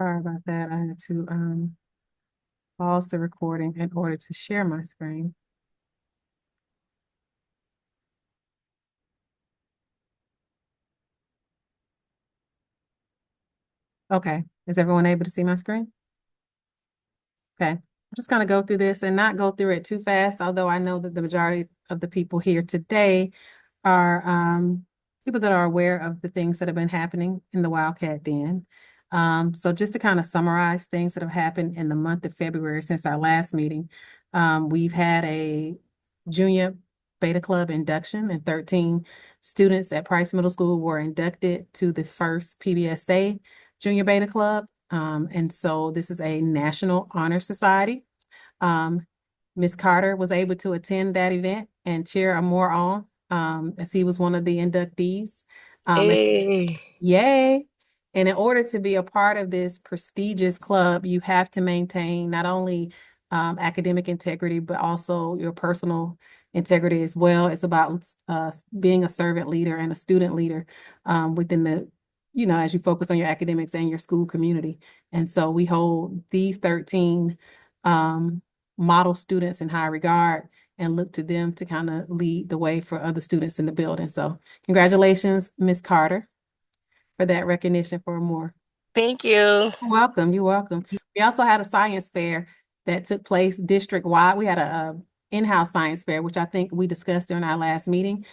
Sorry about that. I had to pause the recording in order to share my screen. Okay, is everyone able to see my screen? Okay, I'm just gonna go through this and not go through it too fast, although I know that the majority of the people here today are people that are aware of the things that have been happening in the Wildcat Den. So just to kind of summarize things that have happened in the month of February since our last meeting, we've had a junior Beta Club induction, and 13 students at Price Middle School were inducted to the first PBSA Junior Beta Club. And so this is a National Honor Society. Um, Ms. Carter was able to attend that event and cheer Amore on, as he was one of the inductees. Hey, Yay. And in order to be a part of this prestigious club, you have to maintain not only academic integrity, but also your personal integrity as well. It's about being a servant leader and a student leader within as you focus on your academics and your school community. And so we hold these 13 um, model students in high regard and look to them to kind of lead the way for other students in the building. So congratulations, Ms. Carter, for that recognition for more. thank you. You're welcome. You're welcome. We also had a science fair that took place district-wide. We had a in-house science fair, which I think we discussed during our last meeting.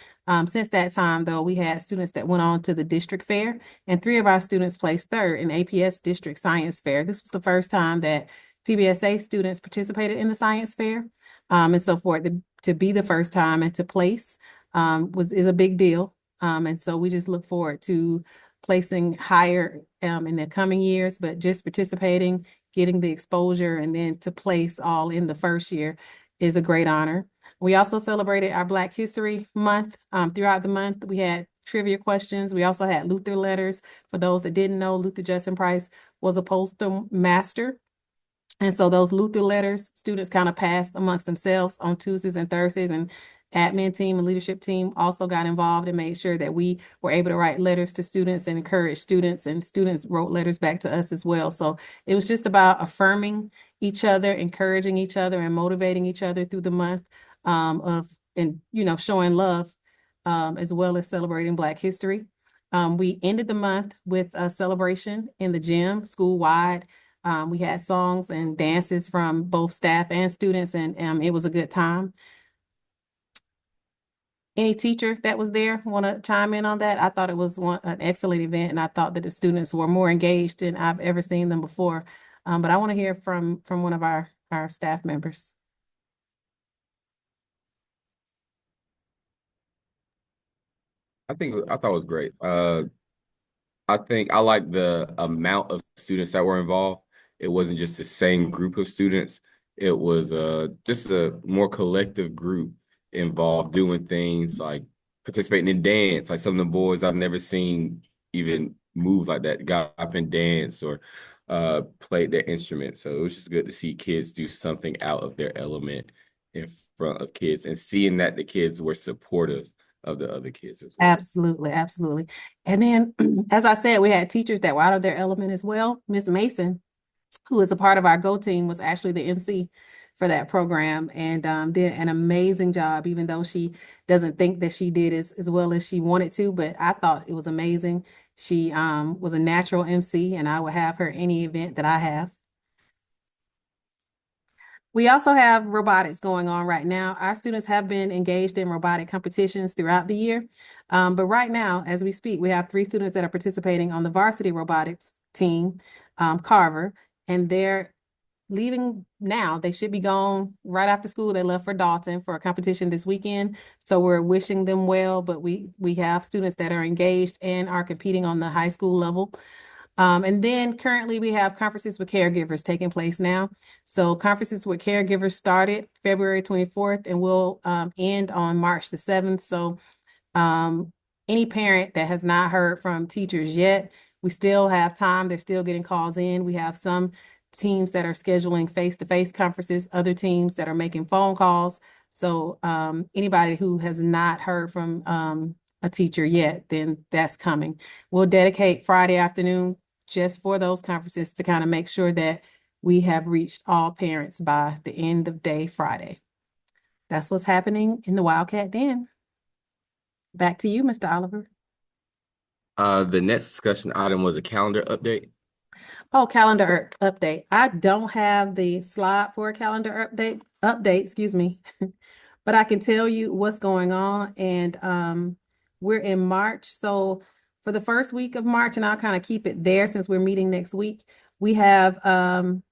Since that time, though, we had students that went on to the district fair, and 3 of our students placed third in APS District Science Fair. This was the first time that PBSA students participated in the science fair. And so for it to be the first time and to place is a big deal. And so we just look forward to placing higher in the coming years, but just participating, getting the exposure, and then to place all in the first year is a great honor. We also celebrated our Black History Month. Throughout the month, we had trivia questions. We also had Luther letters. For those that didn't know, Luther Justin Price was a postal master. And so those Luther letters, students kind of passed amongst themselves on Tuesdays and Thursdays, and admin team and leadership team also got involved and made sure that we were able to write letters to students and encourage students, and students wrote letters back to us as well. So it was just about affirming each other, encouraging each other, and motivating each other through the month showing love as well as celebrating Black history. We ended the month with a celebration in the gym school-wide. We had songs and dances from both staff and students, and it was a good time. Any teacher that was there want to chime in on that? I thought it was an excellent event, and I thought that the students were more engaged than I've ever seen them before. But I want to hear from one of our staff members. I thought it was great. I think I like the amount of students that were involved. It wasn't just the same group of students. It was just a more collective group involved doing things like participating in dance. Like some of the boys I've never seen even move like that, got up and dance or played their instrument. So it was just good to see kids do something out of their element in front of kids and seeing that the kids were supportive of the other kids as well. Absolutely, absolutely. And then, as I said, we had teachers that were out of their element as well. Ms. Mason, who is a part of our Go team, was actually the MC for that program, and did an amazing job, even though she doesn't think that she did as well as she wanted to, but I thought it was amazing. She was a natural MC, and I would have her any event that I have. We also have robotics going on right now. Our students have been engaged in robotic competitions throughout the year. But right now, as we speak, we have 3 students that are participating on the varsity robotics team, Carver, and they're leaving now. They should be gone right after school. They left for Dalton for a competition this weekend. So we're wishing them well, but we have students that are engaged and are competing on the high school level. And then currently we have conferences with caregivers taking place now. So conferences with caregivers started February 24th and will end on March the 7th. So any parent that has not heard from teachers yet, we still have time. They're still getting calls in. We have some teams that are scheduling face-to-face conferences, other teams that are making phone calls. So anybody who has not heard from a teacher yet, then that's coming. We'll dedicate Friday afternoon just for those conferences to kind of make sure that we have reached all parents by the end of day Friday. That's what's happening in the Wildcat Den. Back to you, Mr. Oliver. The next discussion item was a calendar update. Oh, calendar update. I don't have the slide for a calendar update, excuse me. But I can tell you what's going on, and we're in March. So for the first week of March, and I'll kind of keep it there since we're meeting next week, we have SEL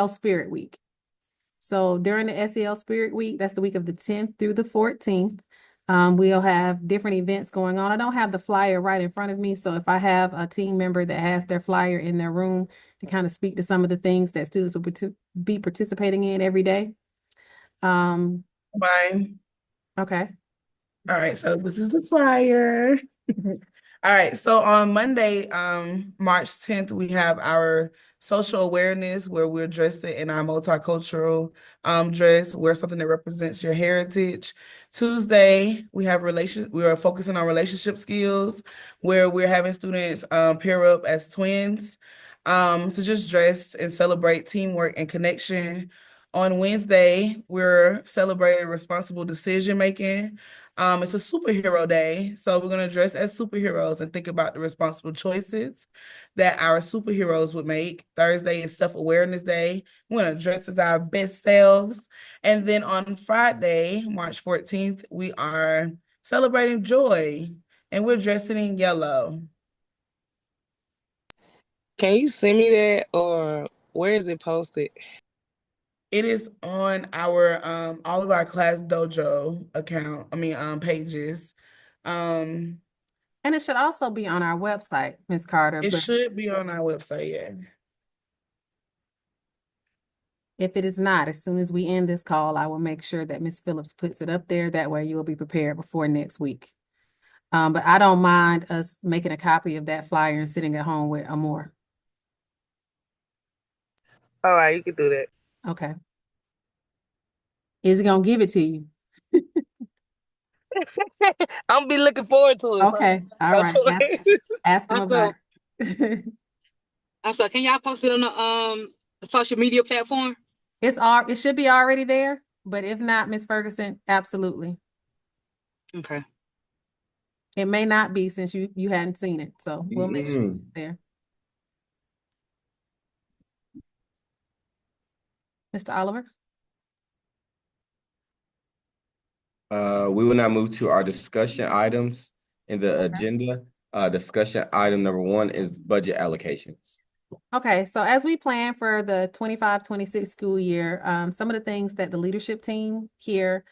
Spirit Week. So during the SEL Spirit Week, that's the week of the 10th through the 14th. We'll have different events going on. I don't have the flyer right in front of me, so if I have a team member that has their flyer in their room to kind of speak to some of the things that students will be participating in every day. Mine. Okay. All right, so this is the flyer. All right, so on Monday, March 10th, we have our social awareness where we're dressed in our multicultural dress, wear something that represents your heritage. Tuesday, we are focusing on relationship skills where we're having students pair up as twins to just dress and celebrate teamwork and connection. On Wednesday, we're celebrating responsible decision making. It's a superhero day, so we're gonna dress as superheroes and think about the responsible choices that our superheroes would make. Thursday is self-awareness day. We're gonna dress as our best selves. And then on Friday, March 14th, we are celebrating joy and we're dressing in yellow. Can you send me that, or where is it posted? It is on our all of our Class Dojo pages. And it should also be on our website, Ms. Carter. It But should be on our website, yeah. if it is not, as soon as we end this call, I will make sure that Ms. Phillips puts it up there. That way you will be prepared before next week. But I don't mind us making a copy of that flyer and sitting at home with Amor. All right, you can do that. Okay. Is he gonna give it to you? I'm gonna be looking forward to it. Okay. All right. Ask him Also- about it. Also, can y'all post it on the social media platform? It should be already there, but if not, Ms. Ferguson, absolutely. Okay. It may not be since you hadn't seen it, so we'll make sure it's there. Mr. Oliver? We will now move to our discussion items in the agenda. Discussion item number 1 is budget allocations. Okay, so as we plan for the 25-26 school year, some of the things that the leadership team here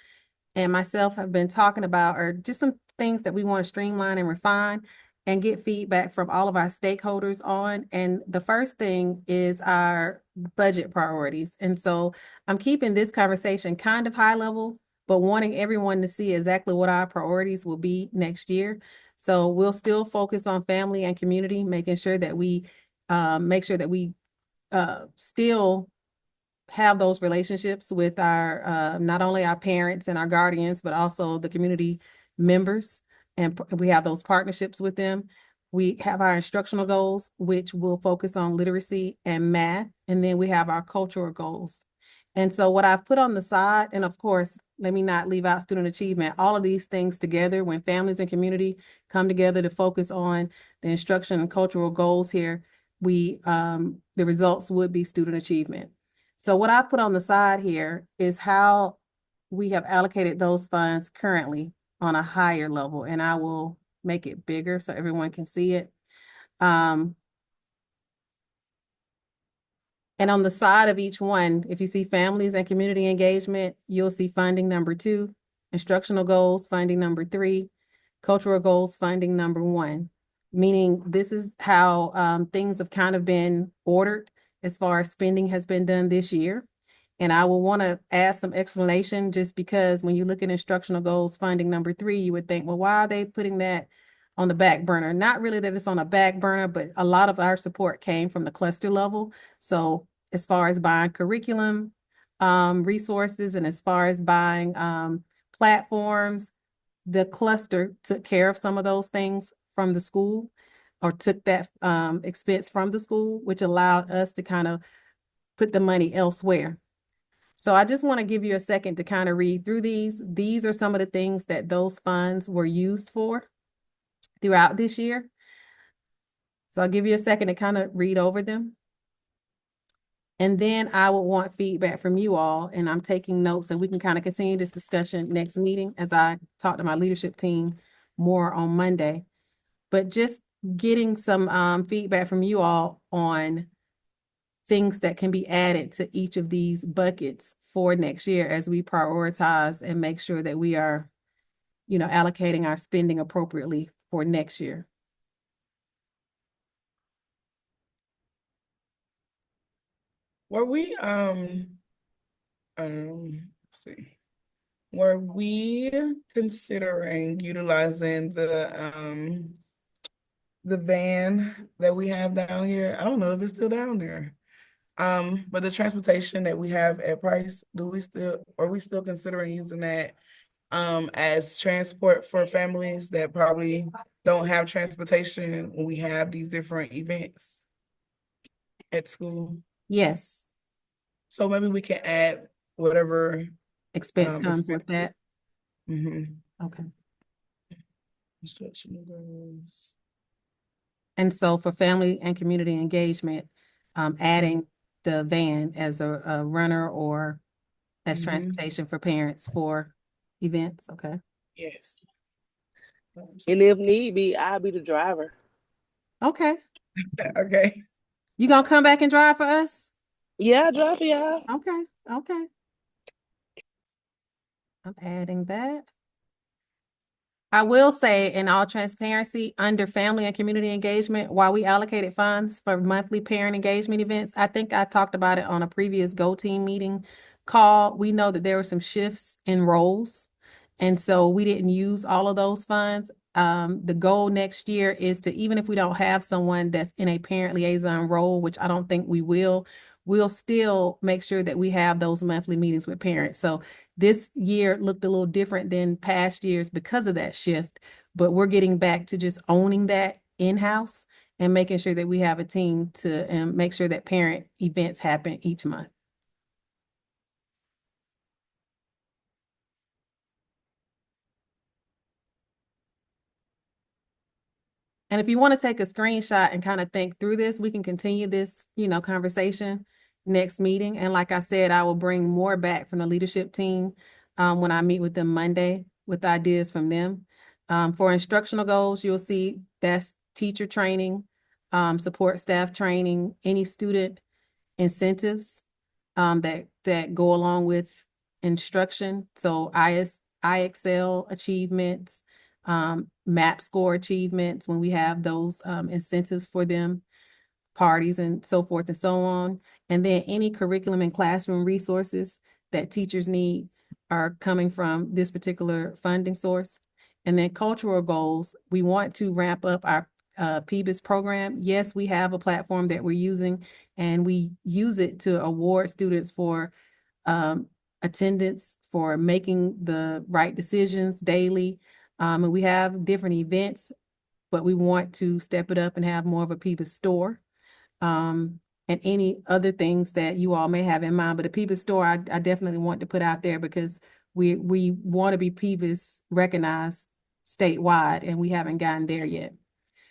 and myself have been talking about are just some things that we want to streamline and refine and get feedback from all of our stakeholders on. And the first thing is our budget priorities. And so I'm keeping this conversation kind of high level, but wanting everyone to see exactly what our priorities will be next year. So we'll still focus on family and community, making sure that we still have those relationships with our not only our parents and our guardians, but also the community members, and we have those partnerships with them. We have our instructional goals, which will focus on literacy and math, and then we have our cultural goals. And so what I've put on the side, and of course, let me not leave out student achievement, all of these things together, when families and community come together to focus on the instruction and cultural goals here, the results would be student achievement. So what I've put on the side here is how we have allocated those funds currently on a higher level, and I will make it bigger so everyone can see it. And on the side of each one, if you see families and community engagement, you'll see funding number 2, instructional goals, funding number 3, cultural goals, funding number 1, meaning this is how things have kind of been ordered as far as spending has been done this year. And I will want to add some explanation, just because when you look at instructional goals, funding number 3, you would think, well, why are they putting that on the back burner? Not really that it's on a back burner, but a lot of our support came from the cluster level. So as far as buying curriculum resources, and as far as buying platforms, the cluster took care of some of those things from the school, or took that expense from the school, which allowed us to kind of put the money elsewhere. So I just want to give you a second to kind of read through these. These are some of the things that those funds were used for throughout this year. So I'll give you a second to kind of read over them. And then I will want feedback from you all, and I'm taking notes, and we can kind of continue this discussion next meeting as I talk to my leadership team more on Monday. But just getting some feedback from you all on things that can be added to each of these buckets for next year as we prioritize and make sure that we are, allocating our spending appropriately for next year. Were we let's see. Were we considering utilizing the van that we have down here? I don't know if it's still down there. But the transportation that we have at Price, are we still considering using that as transport for families that probably don't have transportation when we have these different events at school? Yes, So maybe we can add whatever expense comes with that. Okay. Instructional goals. And so for family and community engagement, adding the van as a runner or as transportation for parents for events. Okay. Yes. And if need be, I'll be the driver. Okay. Okay. You gonna come back and drive for us? Yeah, I'll drive for y'all. Okay. Okay. I'm adding that. I will say, in all transparency, under family and community engagement, while we allocated funds for monthly parent engagement events, I think I talked about it on a previous Go Team meeting call. We know that there were some shifts in roles, and so we didn't use all of those funds. The goal next year is to, even if we don't have someone that's in a parent liaison role, which I don't think we will, we'll still make sure that we have those monthly meetings with parents. So this year looked a little different than past years because of that shift, but we're getting back to just owning that in-house and making sure that we have a team to make sure that parent events happen each month. And if you want to take a screenshot and kind of think through this, we can continue this, conversation next meeting. And like I said, I will bring more back from the leadership team when I meet with them Monday with ideas from them. For instructional goals, you'll see that's teacher training, support staff training, any student incentives that go along with instruction. So IXL achievements, MAP score achievements, when we have those incentives for them, parties and so forth and so on. And then any curriculum and classroom resources that teachers need are coming from this particular funding source. And then cultural goals, we want to ramp up our PBIS program. Yes, we have a platform that we're using, and we use it to award students for attendance, for making the right decisions daily. And we have different events, but we want to step it up and have more of a PBIS store. And any other things that you all may have in mind. But a PBIS store, I definitely want to put out there because we want to be PBIS recognized statewide, and we haven't gotten there yet.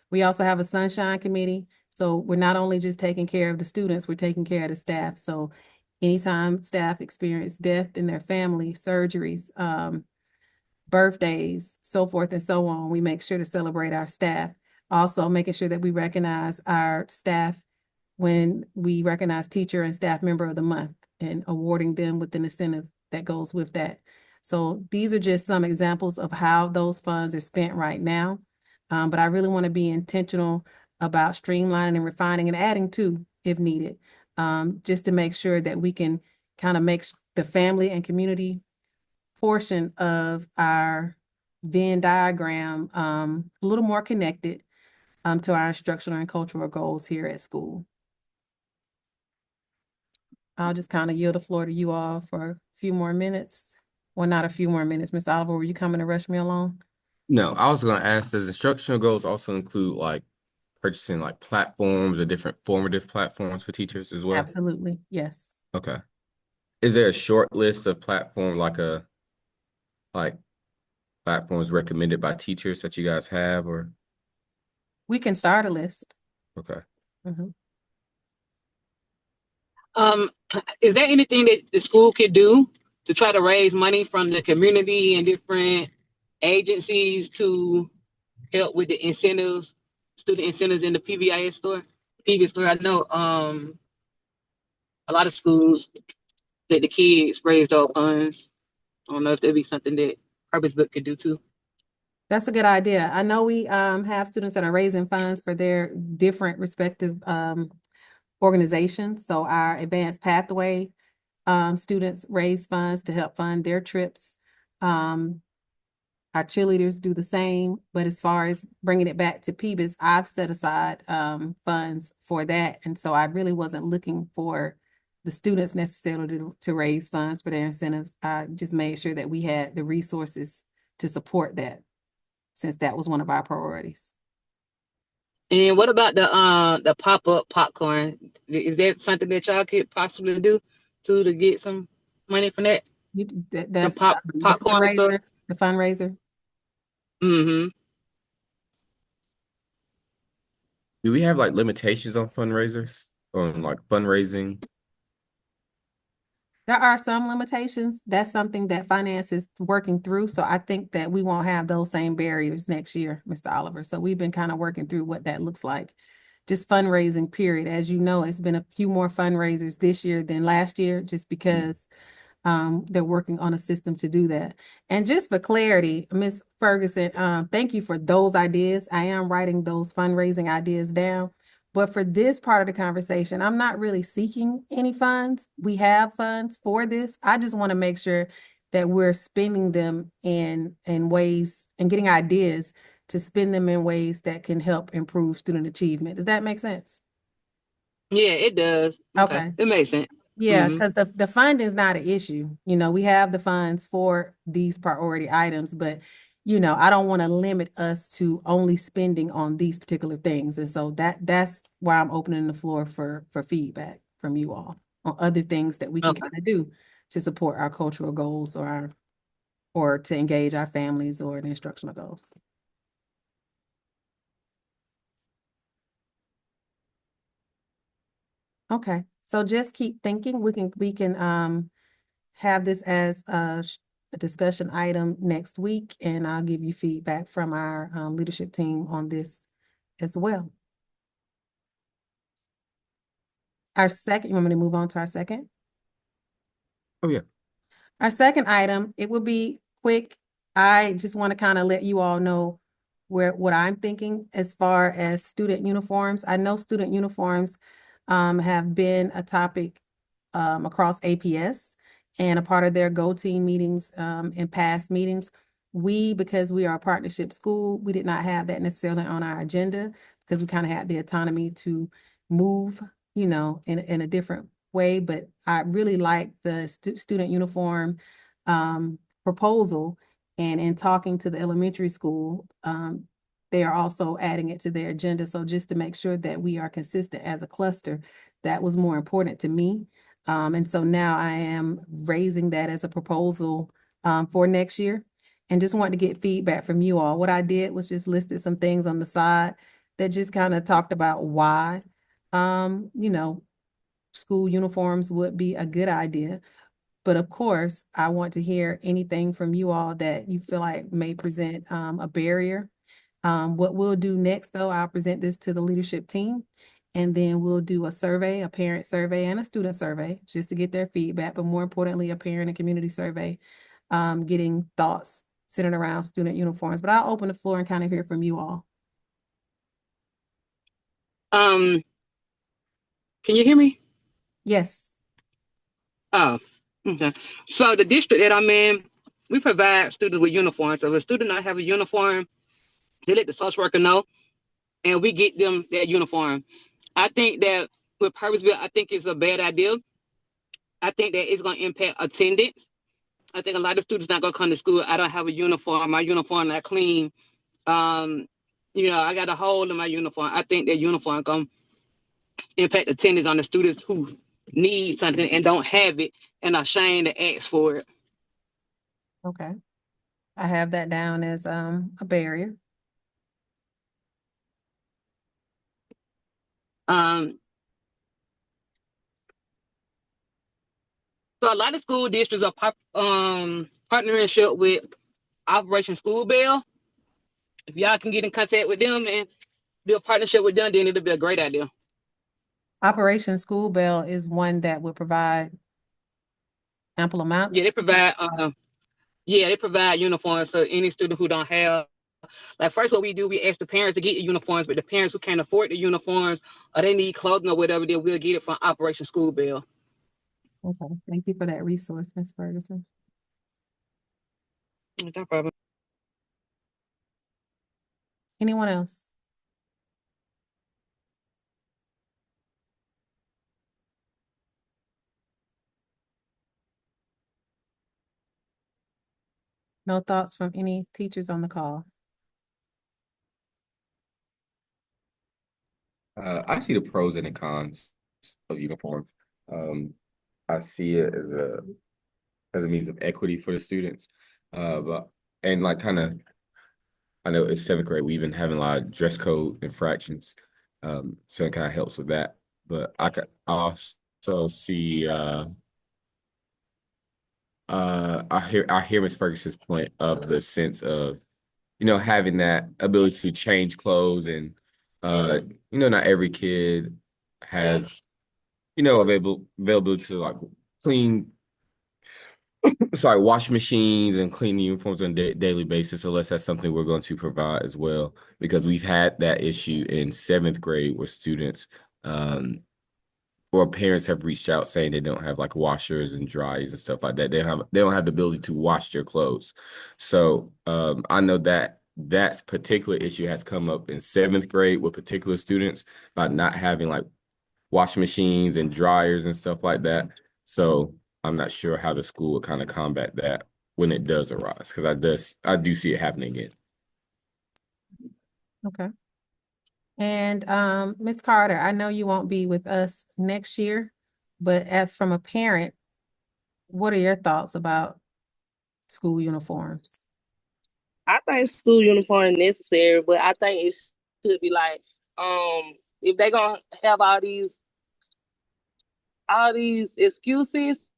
We also have a sunshine committee. So we're not only just taking care of the students, we're taking care of the staff. So anytime staff experience death in their family, surgeries, birthdays, so forth and so on, we make sure to celebrate our staff. Also making sure that we recognize our staff when we recognize teacher and staff member of the month and awarding them with an incentive that goes with that. So these are just some examples of how those funds are spent right now. But I really want to be intentional about streamlining and refining and adding to if needed, just to make sure that we can kind of make the family and community portion of our Venn diagram a little more connected to our instructional and cultural goals here at school. I'll just kind of yield the floor to you all for a few more minutes. Or not a few more minutes? Ms. Oliver, were you coming to rush me along? No, I was gonna ask, does instructional goals also include like purchasing like platforms or different formative platforms for teachers as well? Absolutely, yes. Okay. Is there a short list of platform like platforms recommended by teachers that you guys have or We can start a list. okay. Mhm. Is there anything that the school could do to try to raise money from the community and different agencies to help with the incentives, student incentives in the PBIS store? PBIS store, I know a lot of schools that the kids raised up funds. I don't know if that'd be something that Purpose Book could do too. That's a good idea. I know we have students that are raising funds for their different respective organizations. So our Advanced Pathway students raise funds to help fund their trips. Our cheerleaders do the same, but as far as bringing it back to PBIS, I've set aside funds for that. And so I really wasn't looking for the students necessarily to raise funds for their incentives. I just made sure that we had the resources to support that, since that was one of our priorities. And what about the pop-up popcorn? Is that something that y'all could possibly do to get some money from that? That's The popcorn store? the fundraiser. Mm-hmm. Do we have like limitations on fundraisers or like fundraising? There are some limitations. That's something that finance is working through. So I think that we won't have those same barriers next year, Mr. Oliver. So we've been kind of working through what that looks like. Just fundraising, period. As you know, it's been a few more fundraisers this year than last year, just because they're working on a system to do that. And just for clarity, Ms. Ferguson, thank you for those ideas. I am writing those fundraising ideas down. But for this part of the conversation, I'm not really seeking any funds. We have funds for this. I just want to make sure that we're spending them in ways and getting ideas to spend them in ways that can help improve student achievement. Does that make sense? Yeah, it does. Okay. It makes sense. Yeah, Mhm. because the funding is not an issue. You know, we have the funds for these priority items, but I don't want to limit us to only spending on these particular things. And so that's why I'm opening the floor for feedback from you all on other things that we can Okay. kind of do to support our cultural goals or to engage our families or the instructional goals. Okay, so just keep thinking. We can have this as a discussion item next week, and I'll give you feedback from our leadership team on this as well. Our second, you want me to move on to our second? Oh yeah. Our second item, it will be quick. I just want to kind of let you all know what I'm thinking as far as student uniforms. I know student uniforms have been a topic across APS and a part of their Go Team meetings in past meetings. Because we are a partnership school, we did not have that necessarily on our agenda because we kind of had the autonomy to move, in a different way. But I really like the student uniform proposal. And in talking to the elementary school, they are also adding it to their agenda. So just to make sure that we are consistent as a cluster, that was more important to me. And so now I am raising that as a proposal for next year, and just wanted to get feedback from you all. What I did was just listed some things on the side that just kind of talked about why, school uniforms would be a good idea. But of course, I want to hear anything from you all that you feel like may present a barrier. What we'll do next, though, I'll present this to the leadership team, and then we'll do a survey, a parent survey and a student survey, just to get their feedback, but more importantly, a parent and community survey, getting thoughts centered around student uniforms. But I'll open the floor and kind of hear from you all. Can you hear me? Yes. Oh, okay. So the district that I'm in, we provide students with uniforms. So if a student not have a uniform, they let the social worker know, and we get them that uniform. I think that with Purposeville, I think it's a bad idea. I think that it's going to impact attendance. I think a lot of students not gonna come to school. I don't have a uniform. My uniform not clean. I got a hole in my uniform. I think that uniform gonna impact attendance on the students who need something and don't have it and are ashamed to ask for it. Okay. I have that down as a barrier. So a lot of school districts are partnership with Operation School Bell. If y'all can get in contact with them and do a partnership with them, then it'll be a great idea. Operation School Bell is one that would provide ample amounts. Yeah, they provide uniforms so any student who don't have. Like first, what we do, we ask the parents to get the uniforms, but the parents who can't afford the uniforms or they need clothing or whatever, then we'll get it from Operation School Bell. Okay, thank you for that resource, Ms. Ferguson. No problem. Anyone else? No thoughts from any teachers on the call? I see the pros and the cons of uniforms. I see it as a means of equity for the students. But and like kind of, I know it's seventh grade. We've been having a lot of dress code infractions, so it kind of helps with that. But I also see. I hear Ms. Ferguson's point of the sense of, having that ability to change clothes and, not every kid has, availability to like clean, wash machines and clean the uniforms on a daily basis, unless that's something we're going to provide as well, because we've had that issue in seventh grade where students, or parents have reached out saying they don't have like washers and dryers and stuff like that. They don't have the ability to wash their clothes. So I know that particular issue has come up in seventh grade with particular students about not having like washing machines and dryers and stuff like that. So I'm not sure how the school would kind of combat that when it does arise, because I do see it happening again. Okay. And Ms. Carter, I know you won't be with us next year, but from a parent, what are your thoughts about school uniforms? I think school uniform is necessary, but I think it should be like, if they're gonna have all these excuses,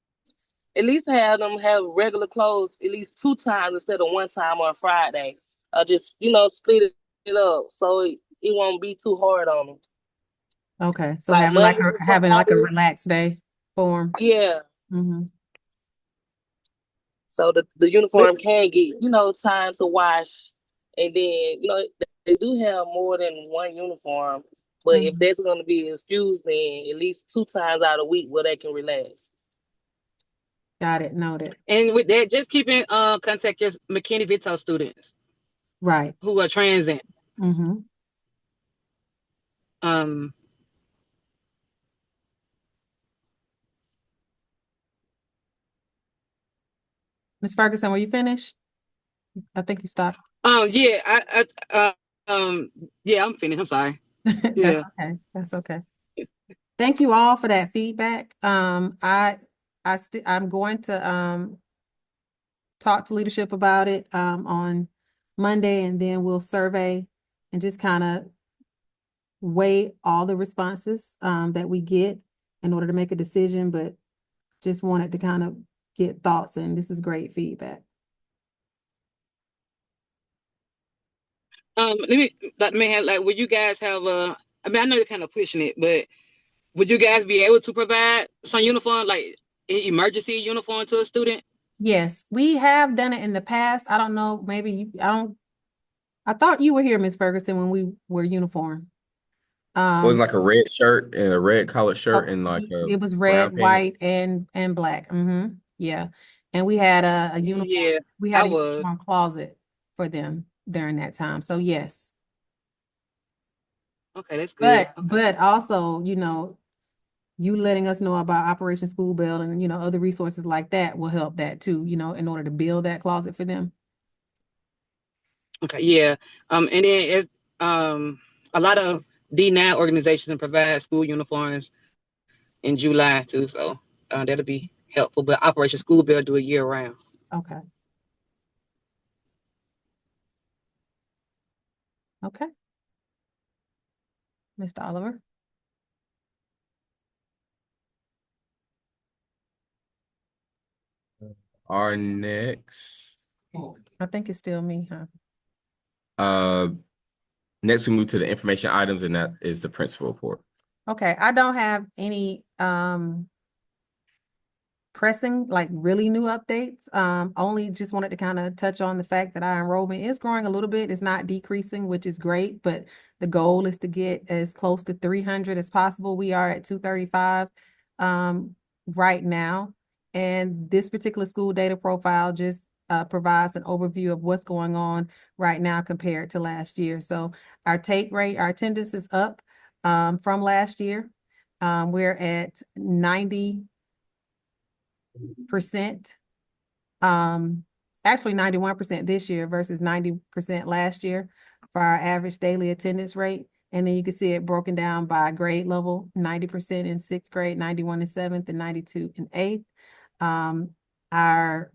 at least have them have regular clothes at least 2 times instead of 1 time on Friday. Just split it up so it won't be too hard on them. Okay, so Like having like Monday, having like a Friday. relaxed day for 'em. Yeah. Mhm. So the uniform can get, time to wash. And then, they do have more than one uniform. But if that's going to be excused, then at least 2 times out of the week where they can relax. Got it, noted. And with that, just keep in contact your McKinney-Vento students Right. who are transient. Mm-hmm. Ms. Ferguson, were you finished? I think you stopped. Yeah, yeah, I'm finished. I'm sorry. Yeah. That's okay. Thank you all for that feedback. I'm going to talk to leadership about it on Monday, and then we'll survey and just kind of weigh all the responses that we get in order to make a decision, but just wanted to kind of get thoughts, and this is great feedback. Let me have would you guys have I know you're kind of pushing it, but would you guys be able to provide some uniform, like an emergency uniform to a student? Yes, we have done it in the past. I don't know, I thought you were here, Ms. Ferguson, when we were uniform. It was like a red shirt and a red collared shirt and like it was red, white, and black. Mm-hmm. Yeah. And we had a uniform. Yeah, we had a uniform closet for them during that time. So yes. Okay, that's good. But also, you letting us know about Operation School Bell and, you know, other resources like that will help that too, you know, in order to build that closet for them. Okay, yeah. And then it's a lot of D9 organizations provide school uniforms in July too, so that'll be helpful. But Operation School Bell do it year round. Okay. Okay. Mr. Oliver. Our next, I think it's still me, huh? next we move to the information items, and that is the principal report. Okay, I don't have any pressing, like really new updates. Only just wanted to kind of touch on the fact that our enrollment is growing a little bit. It's not decreasing, which is great, but the goal is to get as close to 300 as possible. We are at 235 right now. And this particular school data profile just provides an overview of what's going on right now compared to last year. So our take rate, our attendance is up from last year. We're at 90%. Actually 91% this year versus 90% last year for our average daily attendance rate. And then you can see it broken down by grade level, 90% in 6th grade, 91 in 7th, and 92 in 8th. Our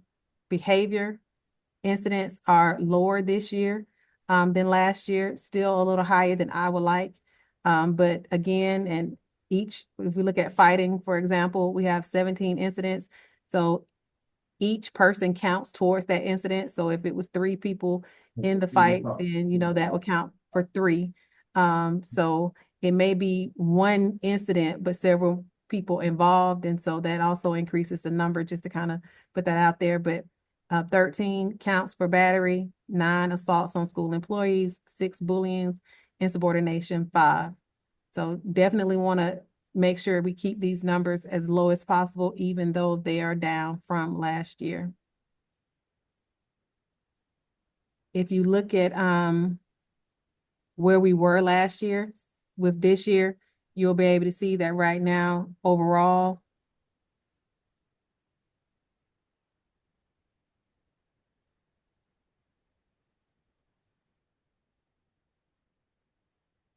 behavior incidents are lower this year than last year, still a little higher than I would like. But again, and if we look at fighting, for example, we have 17 incidents. So each person counts towards that incident. So if it was 3 people in the fight, then, you know, that would count for 3. So it may be 1 incident, but several people involved. And so that also increases the number, just to kind of put that out there. But 13 counts for battery, 9 assaults on school employees, 6 bullyings, insubordination, 5. So definitely want to make sure we keep these numbers as low as possible, even though they are down from last year. If you look at where we were last year with this year, you'll be able to see that right now, overall,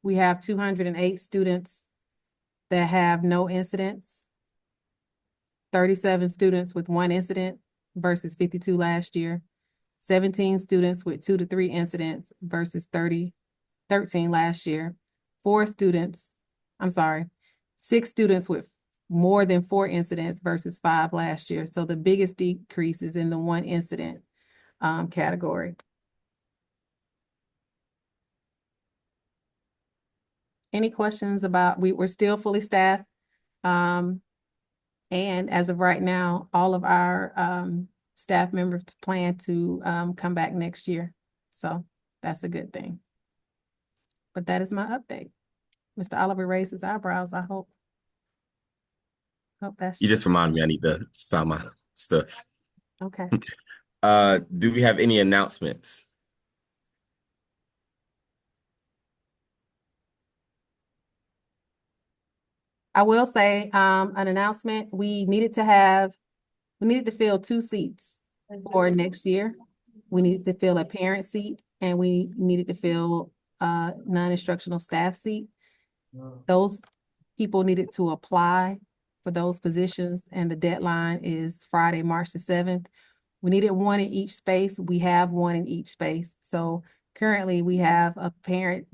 we have 208 students that have no incidents, 37 students with 1 incident versus 52 last year, 17 students with 2 to 3 incidents versus 13 last year, 6 students with more than 4 incidents versus 5 last year. So the biggest decrease is in the 1 incident category. Any questions about, we're still fully staffed. And as of right now, all of our staff members plan to come back next year. So that's a good thing. But that is my update. Mr. Oliver raised his eyebrows, I hope. Hope that's You just reminded me I need to sign my stuff. okay. Do we have any announcements? I will say an announcement. We needed to fill 2 seats for next year. We needed to fill a parent seat, and we needed to fill a non-instructional staff seat. Those people needed to apply for those positions, and the deadline is Friday, March the 7th. We needed 1 in each space. We have 1 in each space. So currently we have a parent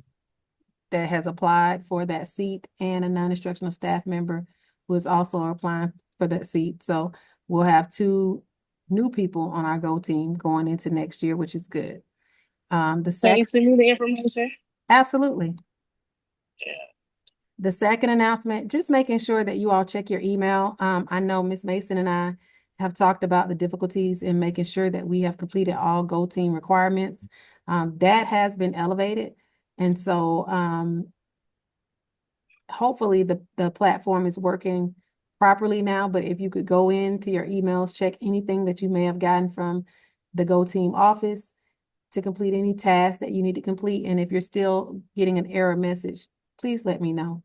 that has applied for that seat and a non-instructional staff member who is also applying for that seat. So we'll have 2 new people on our Go team going into next year, which is good. Can you send me the information? Absolutely. Yeah. The second announcement, just making sure that you all check your email. I know Ms. Mason and I have talked about the difficulties in making sure that we have completed all Go team requirements. That has been elevated. And so hopefully the platform is working properly now, but if you could go into your emails, check anything that you may have gotten from the Go team office to complete any tasks that you need to complete. And if you're still getting an error message, please let me know.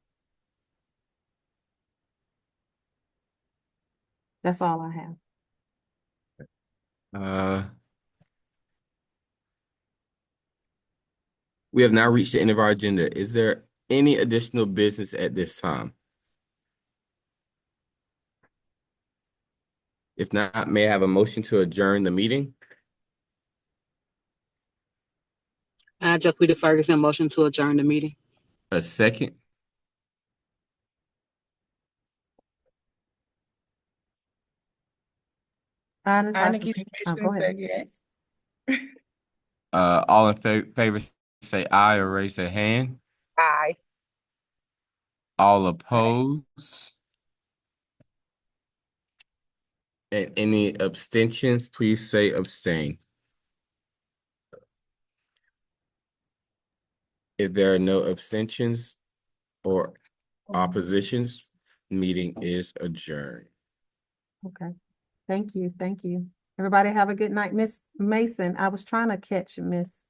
That's all I have. We have now reached the end of our agenda. Is there any additional business at this time? If not, may I have a motion to adjourn the meeting? Jaquita Ferguson, motion to adjourn the meeting. A second? Ines I has- Nikita Oh, go Christian ahead. second. All in favor say aye or raise their hand. Aye. All opposed? And any abstentions, please say abstain. If there are no abstentions or oppositions, meeting is adjourned. Okay. Thank you. Thank you. Everybody have a good night. Miss Mason, I was trying to catch Miss